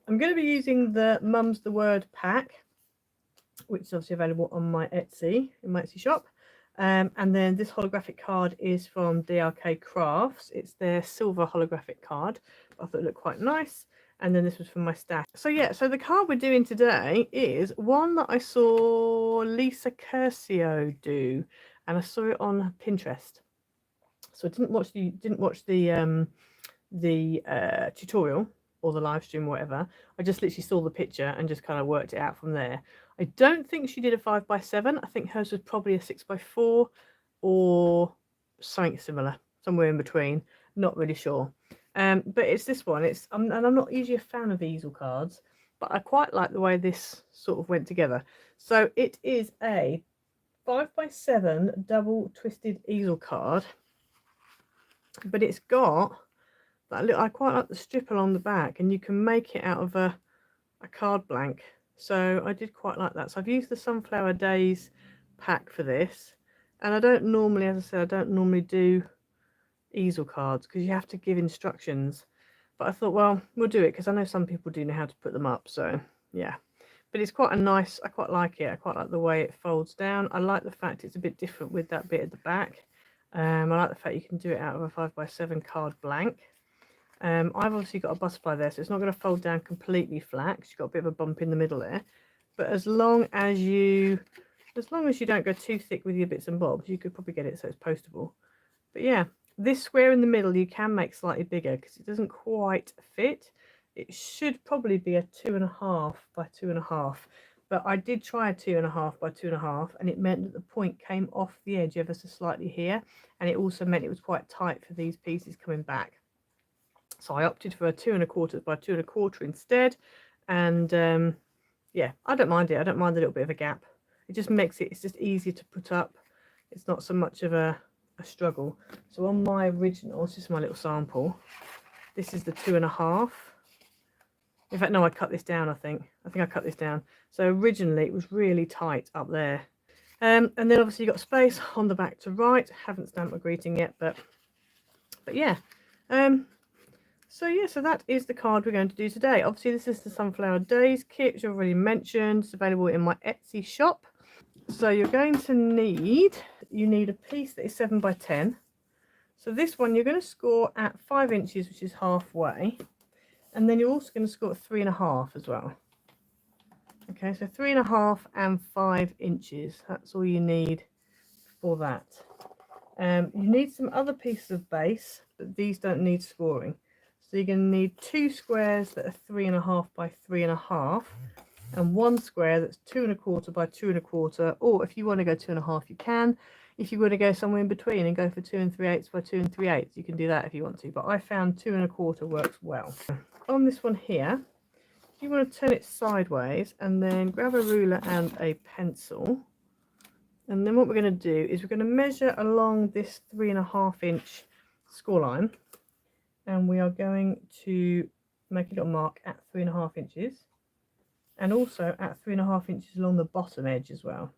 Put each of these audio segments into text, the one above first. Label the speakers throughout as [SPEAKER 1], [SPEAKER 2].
[SPEAKER 1] I'm going to be using the Mum's the Word pack, which is obviously available on my Etsy, in my Etsy shop. And then this holographic card is from DRK Crafts. It's their silver holographic card. I thought it looked quite nice. And then this was from my stash. So yeah, so the card we're doing today is one that I saw Lisa Curcio do, and I saw it on Pinterest. So I didn't watch the tutorial or the live stream or whatever. I just literally saw the picture and just kind of worked it out from there. I don't think she did a 5x7. I think hers was probably a 6x4 or something similar, somewhere in between. Not really sure. But it's this one. And I'm not usually a fan of easel cards, but I quite like the way this sort of went together. So it is a 5x7 double twisted easel card, but it's got that I quite like the strip along the back, and you can make it out of a card blank. So I did quite like that. So I've used the Sunflower Days pack for this, and I don't normally, as I said, I don't normally do easel cards because you have to give instructions, but I thought, well, we'll do it because I know some people do know how to put them up. So yeah, but it's quite a nice, I quite like it. I quite like the way it folds down. I like the fact it's a bit different with that bit at the back. I like the fact you can do it out of a 5x7 card blank. I've obviously got a butterfly there, so it's not going to fold down completely flat because you've got a bit of a bump in the middle there. But as long as you don't go too thick with your bits and bobs, you could probably get it so it's postable. But yeah, this square in the middle you can make slightly bigger because it doesn't quite fit. It should probably be a 2.5 by 2.5, but I did try a 2.5 by 2.5, and it meant that the point came off the edge ever so slightly here, and it also meant it was quite tight for these pieces coming back. So I opted for a 2.25 by 2.25 instead, and yeah, I don't mind it. I don't mind a little bit of a gap. It just makes it, it's just easier to put up. It's not so much of a struggle. So on my original, this is my little sample, this is the 2.5. In fact, no, I cut this down, I think I cut this down. So originally it was really tight up there. And then obviously you've got space on the back to write. Haven't stamped my greeting yet, but yeah. So yeah, so that is the card we're going to do today. Obviously this is the Sunflower Days kit, which I already mentioned. It's available in my Etsy shop. So you're going to need, a piece that is 7x10. So this one you're going to score at 5 inches, which is halfway. And then you're also going to score at 3.5 as well. Okay, so 3.5 and 5 inches. That's all you need for that. You need some other pieces of base, but these don't need scoring. So you're going to need 2 squares that are 3.5 by 3.5, and 1 square that's 2.25 by 2.25. Or if you want to go 2.5, you can. If you want to go somewhere in between and go for 2 3/8 by 2 3/8, you can do that if you want to. But I found 2.25 works well. On this one here, you want to turn it sideways and then grab a ruler and a pencil. And then what we're going to do is we're going to measure along this 3.5 inch score line, and we are going to make a little mark at 3.5 inches, and also at 3.5 inches along the bottom edge as well,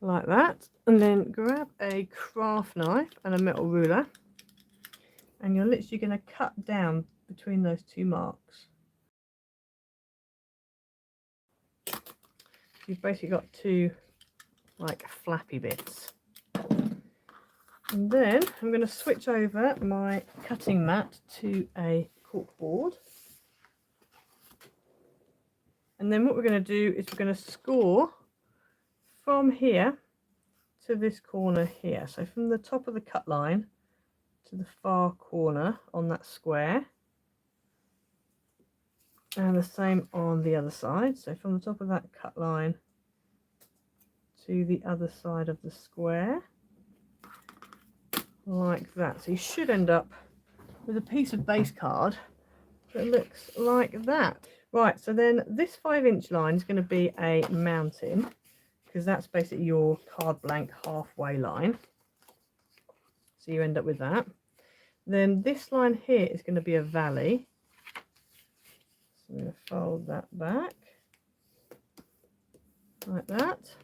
[SPEAKER 1] like that. And then grab a craft knife and a metal ruler, and you're literally going to cut down between those 2 marks. You've basically got 2 like flappy bits. And then I'm going to switch over my cutting mat to a cork board. And then what we're going to do is we're going to score from here to this corner here. So from the top of the cut line to the far corner on that square, and the same on the other side. So from the top of that cut line to the other side of the square, like that. So you should end up with a piece of base card that looks like that. Right, so then this 5 inch line is going to be a mountain, because that's basically your card blank halfway line. So you end up with that. Then this line here is going to be a valley. So I'm going to fold that back like that.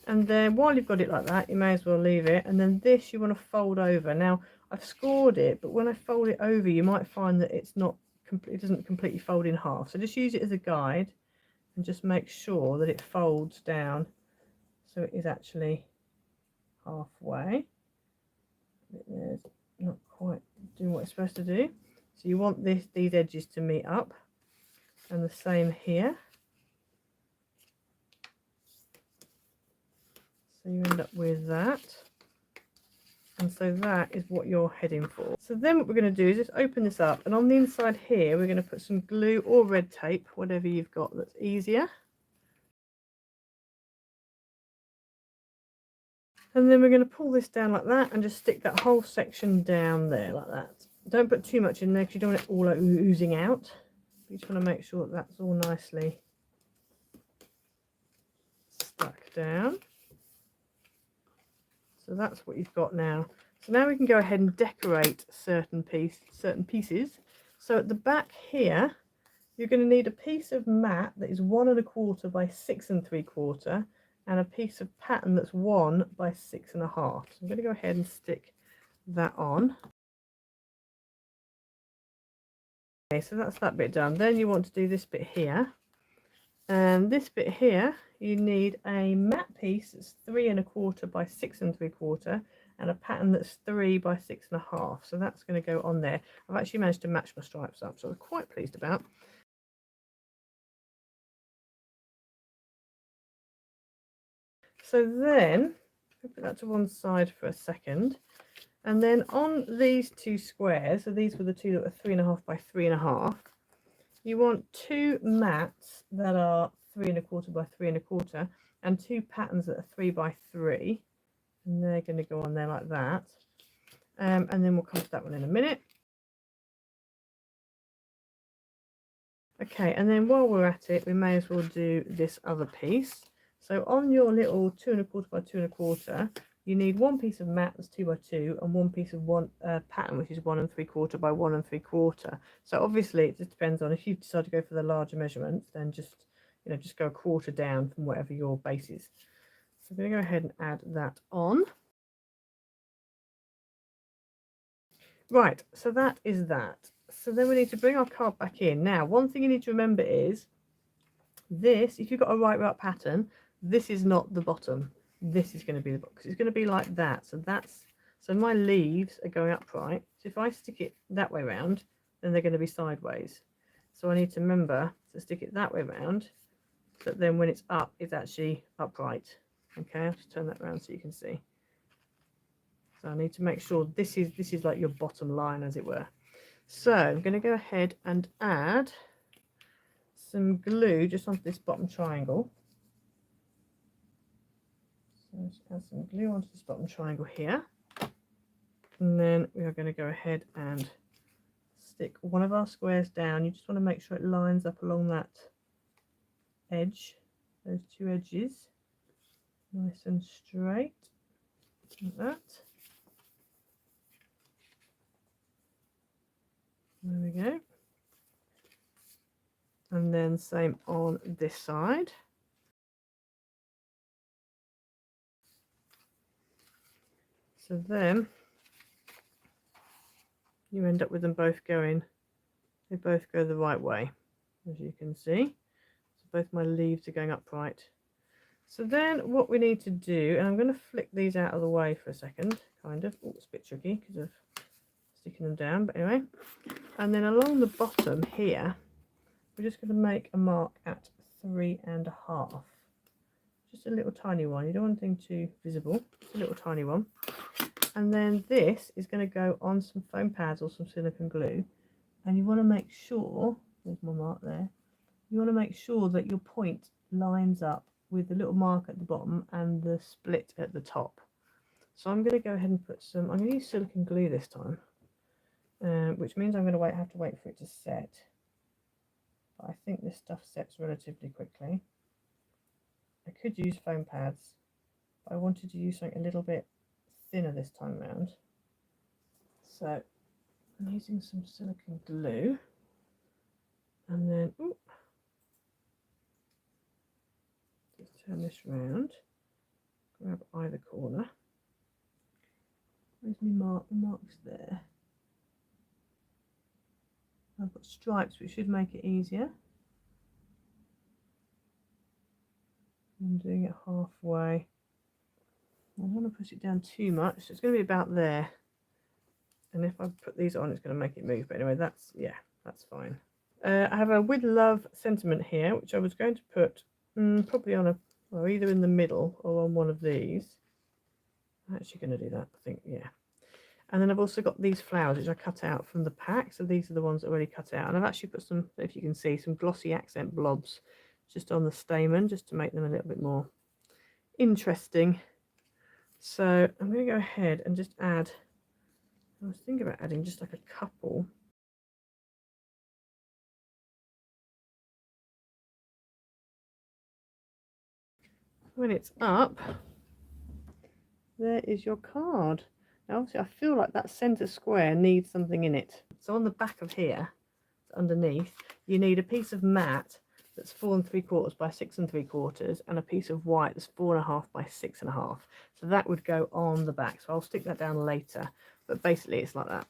[SPEAKER 1] And then while you've got it like that, you may as well leave it. And then this you want to fold over. Now, I've scored it, but when I fold it over, you might find that it doesn't completely fold in half. So just use it as a guide and just make sure that it folds down so it is actually halfway. It's not quite doing what it's supposed to do. So you want these edges to meet up, and the same here. So you end up with that. And so that is what you're heading for. So then what we're going to do is just open this up, and on the inside here we're going to put some glue or red tape, whatever you've got that's easier. And then we're going to pull this down like that and just stick that whole section down there like that. Don't put too much in there because you don't want it all oozing out. You just want to make sure that that's all nicely stuck down. So that's what you've got now. So now we can go ahead and decorate certain pieces. So at the back here, you're going to need a piece of mat that is 1 1/4 by 6 3/4, and a piece of pattern that's 1 by 6 1/2. So I'm going to go ahead and stick that on. Okay, so that's that bit done. Then you want to do this bit here, and this bit here you need a mat piece that's 3 1/4 by 6 3/4, and a pattern that's 3 by 6 1/2. So that's going to go on there. I've actually managed to match my stripes up, so I'm quite pleased about. So then put that to one side for a second, and then on these two squares, so these were the two that were 3 1/2 by 3 1/2, you want 2 mats that are 3 1/4 by 3 1/4, and 2 patterns that are 3 by 3, and they're going to go on there like that. And then we'll come to that one in a minute. Okay, and then while we're at it, we may as well do this other piece. So on your little 2 1/4 by 2 1/4, you need one piece of mat that's 2 by 2, and one piece of pattern which is 1 3/4 by 1 3/4. So obviously it just depends on, if you decide to go for the larger measurements, then just go a quarter down from whatever your base is. So I'm going to go ahead and add that on. Right, so that is that. So then we need to bring our card back in. Now, one thing you need to remember is this, if you've got a right up pattern, this is not the bottom. This is going to be the box. It's going to be like that. So my leaves are going upright. So if I stick it that way round, then they're going to be sideways. So I need to remember to stick it that way round, but then when it's up, it's actually upright. Okay, I'll just turn that around so you can see. So I need to make sure this is like your bottom line, as it were. So I'm going to go ahead and add some glue just onto this bottom triangle. So let's add some glue onto this bottom triangle here. And then we are going to go ahead and stick one of our squares down. You just want to make sure it lines up along that edge, those two edges, nice and straight, like that. There we go. And then same on this side. So then you end up with them both going, they both go the right way, as you can see. So both my leaves are going upright. So then what we need to do, and I'm going to flick these out of the way for a second, kind of. Oh, it's a bit tricky because of sticking them down, but anyway. And then along the bottom here, we're just going to make a mark at 3 1/2. Just a little tiny one. You don't want anything too visible. Just a little tiny one. And then this is going to go on some foam pads or some silicone glue. And you want to make sure, there's my mark there, you want to make sure that your point lines up with the little mark at the bottom and the split at the top. So I'm going to go ahead and put some, I'm going to use silicone glue this time, which means I'm going to have to wait for it to set. But I think this stuff sets relatively quickly. I could use foam pads, but I wanted to use something a little bit thinner this time around. So I'm using some silicone glue, and then just turn this round, grab either corner, Where's my mark? The mark's there. I've got stripes, which should make it easier. I'm doing it halfway. I don't want to push it down too much, so it's going to be about there. And if I put these on, it's going to make it move. But anyway, that's, yeah, that's fine. I have a with love sentiment here, which I was going to put probably on a, well, either in the middle or on one of these. I'm actually going to do that, I think, yeah. And then I've also got these flowers, which I cut out from the pack. So these are the ones that are already cut out. And I've actually put some, if you can see, some glossy accent blobs just on the stamen, just to make them a little bit more interesting. So I'm going to go ahead and just add, I was thinking about adding just like a couple. When it's up, there is your card. Now obviously I feel like that centre square needs something in it. So on the back of here, underneath, you need a piece of matte that's 4 3/4 by 6 3/4 and a piece of white that's 4.5 by 6.5. So that would go on the back. So I'll stick that down later, but basically it's like that.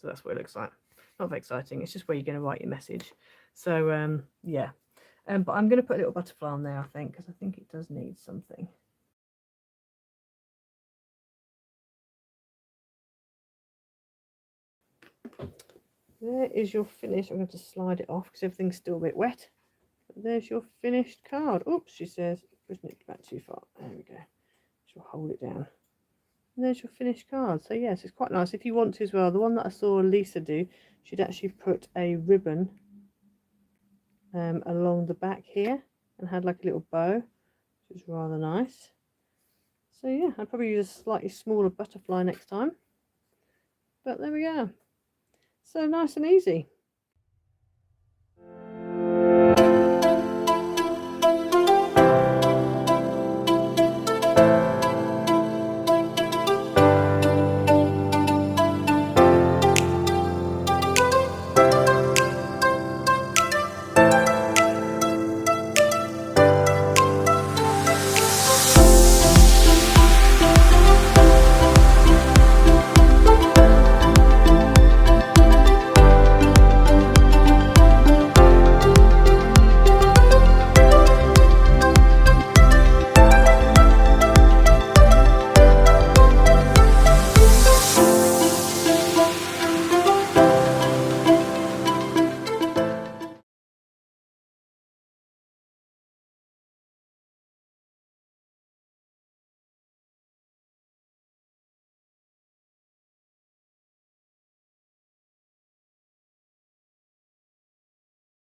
[SPEAKER 1] So that's what it looks like. Not very exciting, it's just where you're going to write your message. So yeah, but I'm going to put a little butterfly on there, I think, because I think it does need something. There is your finish. I'm going to slide it off because everything's still a bit wet. But there's your finished card. Oops, she says, pushing it back too far. There we go. She'll hold it down. And there's your finished card. So yes, it's quite nice. If you want to as well, the one that I saw Lisa do, she'd actually put a ribbon along the back here and had like a little bow, which is rather nice. So yeah, I'd probably use a slightly smaller butterfly next time. But there we go. So nice and easy.